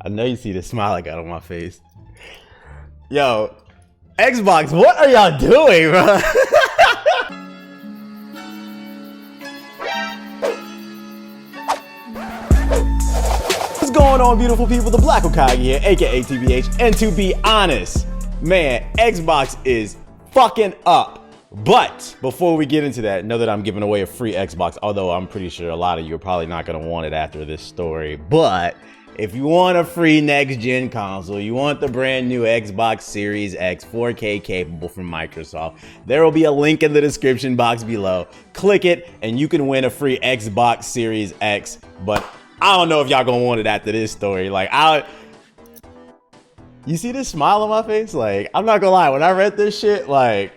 I know you see the smile I got on my face. Yo, Xbox, what are y'all doing, bro? What's going on, beautiful people? The Black Hokage here, aka TBH. And to be honest, man, Xbox is fucking up. But before we get into that, know that I'm giving away a free Xbox, although I'm pretty sure a lot of you are probably not going to want it after this story. But if you want a free next-gen console, you want the brand new Xbox Series X 4K capable from Microsoft, there will be a link in the description box below. Click it and you can win a free Xbox Series X. But I don't know if y'all gonna want it after this story. You see this smile on my face? Like, I'm not gonna lie, when I read this shit, like,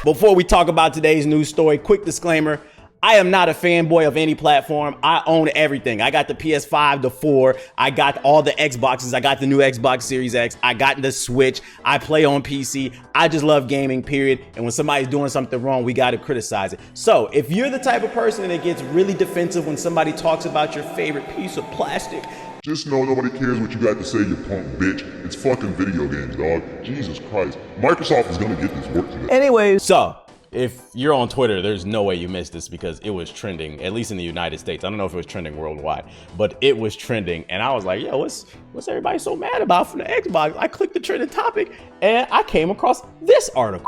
before we talk about today's news story, quick disclaimer. I am not a fanboy of any platform. I own everything. I got the PS5, the 4. I got all the Xboxes. I got the new Xbox Series X. I got the Switch. I play on PC. I just love gaming, period. And when somebody's doing something wrong, we got to criticize it. So if you're the type of person that gets really defensive when somebody talks about your favorite piece of plastic, just know nobody cares what you got to say, you punk bitch. It's fucking video games, dog. Jesus Christ. Microsoft is gonna get this work today. Anyways, so if you're on Twitter, there's no way you missed this because it was trending, at least in the United States. I don't know if it was trending worldwide, but it was trending. And I was like, yo, what's everybody so mad about from the Xbox? I clicked the trending topic and I came across this article.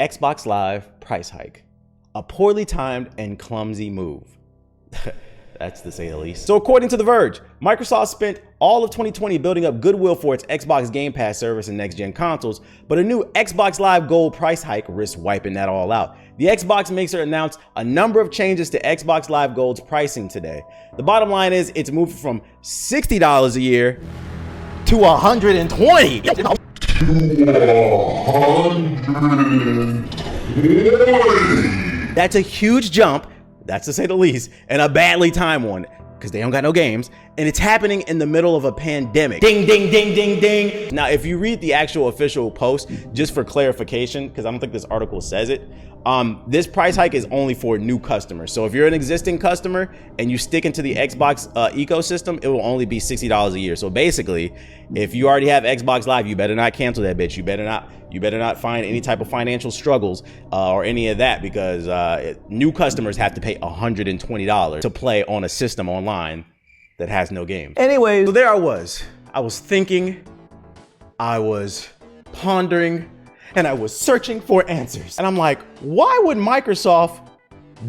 Xbox Live price hike. A poorly timed and clumsy move. That's to say the least. So according to The Verge, Microsoft spent all of 2020 building up goodwill for its Xbox Game Pass service and next-gen consoles, but a new Xbox Live Gold price hike risks wiping that all out. The Xbox Mixer announced a number of changes to Xbox Live Gold's pricing today. The bottom line is it's moved from $60 a year to $120. That's a huge jump. That's to say the least, and a badly timed one, because they don't got no games, and it's happening in the middle of a pandemic. Ding, ding, ding, ding, ding. Now, if you read the actual official post, just for clarification, because I don't think this article says it, this price hike is only for new customers. So if you're an existing customer and you stick into the Xbox ecosystem, it will only be $60 a year. So basically, if you already have Xbox Live, you better not cancel that bitch. You better not find any type of financial struggles or any of that, because new customers have to pay $120 to play on a system online that has no games. Anyway, so there I was thinking, I was pondering, and I was searching for answers. And I'm like, why would Microsoft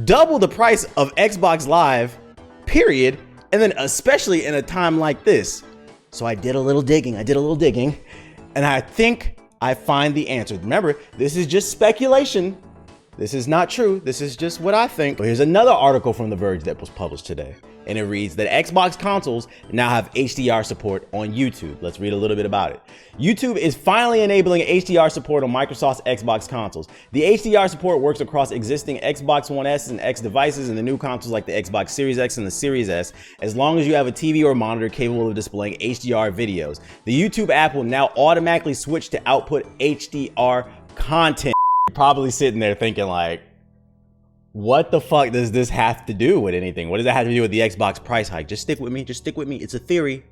double the price of Xbox Live, period, and then especially in a time like this? So I did a little digging, and I think I find the answer. Remember, this is just speculation. This is not true. This is just what I think. But here's another article from The Verge that was published today. And it reads that Xbox consoles now have HDR support on YouTube. Let's read a little bit about it. YouTube is finally enabling HDR support on Microsoft's Xbox consoles. The HDR support works across existing Xbox One S and X devices and the new consoles like the Xbox Series X and the Series S, as long as you have a TV or monitor capable of displaying HDR videos. The YouTube app will now automatically switch to output HDR content. You're probably sitting there thinking like, what the fuck does this have to do with anything? What does that have to do with the Xbox price hike? Just stick with me. It's a theory.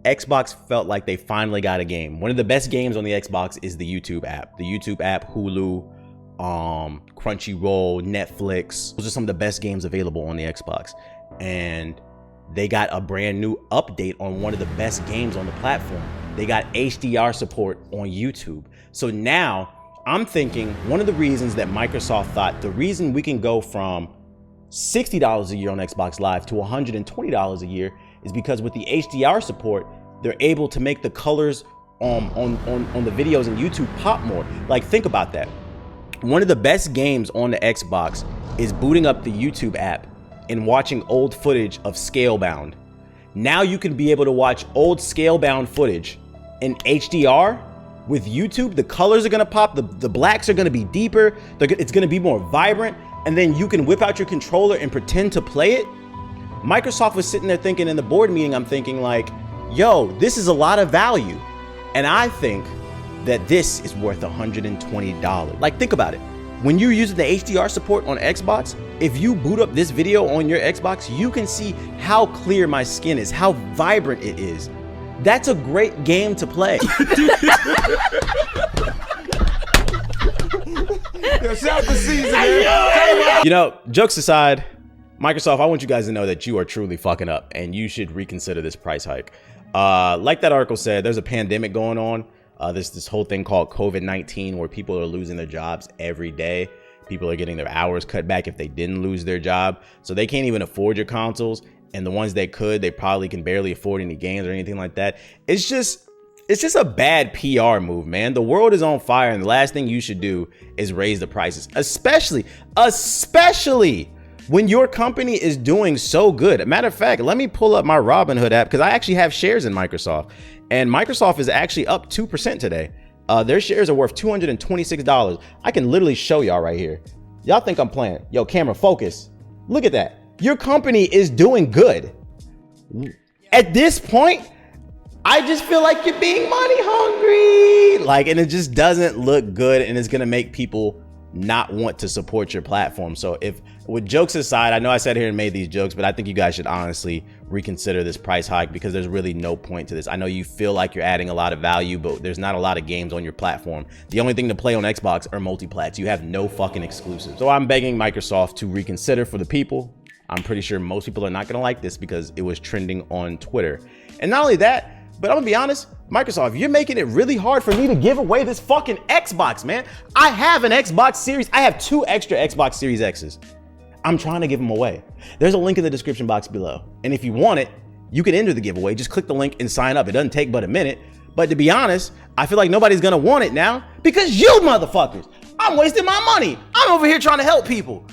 Xbox felt like they finally got a game. One of the best games on the Xbox is the YouTube app. The YouTube app, Hulu, Crunchyroll, Netflix. Those are some of the best games available on the Xbox. And they got a brand new update on one of the best games on the platform. They got HDR support on YouTube. So now, I'm thinking one of the reasons that Microsoft thought the reason we can go from $60 a year on Xbox Live to $120 a year is because with the HDR support, they're able to make the colors on the videos in YouTube pop more. Like, think about that. One of the best games on the Xbox is booting up the YouTube app and watching old footage of Scalebound. Now you can be able to watch old Scalebound footage in HDR. With YouTube, the colors are gonna pop, the blacks are gonna be deeper, it's gonna be more vibrant, and then you can whip out your controller and pretend to play it. Microsoft was sitting there thinking in the board meeting, I'm thinking like, yo, this is a lot of value. And I think that this is worth $120. Like, think about it. When you're using the HDR support on Xbox, if you boot up this video on your Xbox, you can see how clear my skin is, how vibrant it is. That's a great game to play. You know, jokes aside, Microsoft, I want you guys to know that you are truly fucking up and you should reconsider this price hike. Like that article said, there's a pandemic going on. There's this whole thing called COVID-19 where people are losing their jobs every day. People are getting their hours cut back if they didn't lose their job. So they can't even afford your consoles. And the ones they could, they probably can barely afford any games or anything like that. It's just a bad PR move, man. The world is on fire, and the last thing you should do is raise the prices, especially when your company is doing so good. Matter of fact, let me pull up my Robinhood app because I actually have shares in Microsoft, and Microsoft is actually up 2% today. Their shares are worth $226. I can literally show y'all right here. Y'all think I'm playing? Yo, camera, focus. Look at that. Your company is doing good. At this point, I just feel like you're being money hungry. Like, and it just doesn't look good, and it's gonna make people not want to support your platform. So if, with jokes aside, I know I sat here and made these jokes, but I think you guys should honestly reconsider this price hike because there's really no point to this. I know you feel like you're adding a lot of value, but there's not a lot of games on your platform. The only thing to play on Xbox are multiplats. You have no fucking exclusives. So I'm begging Microsoft to reconsider for the people. I'm pretty sure most people are not gonna like this because it was trending on Twitter. And not only that, but I'm gonna be honest, Microsoft, you're making it really hard for me to give away this fucking Xbox, man. I have an Xbox Series. I have 2 extra Xbox Series X's. I'm trying to give them away. There's a link in the description box below. And if you want it, you can enter the giveaway. Just click the link and sign up. It doesn't take but a minute. But to be honest, I feel like nobody's gonna want it now because you motherfuckers, I'm wasting my money. I'm over here trying to help people.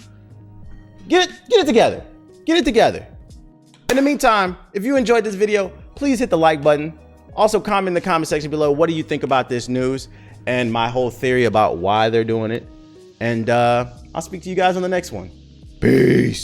Get it together. Get it together. In the meantime, if you enjoyed this video, please hit the like button. Also comment in the comment section below, what do you think about this news and my whole theory about why they're doing it? And I'll speak to you guys on the next one. Peace.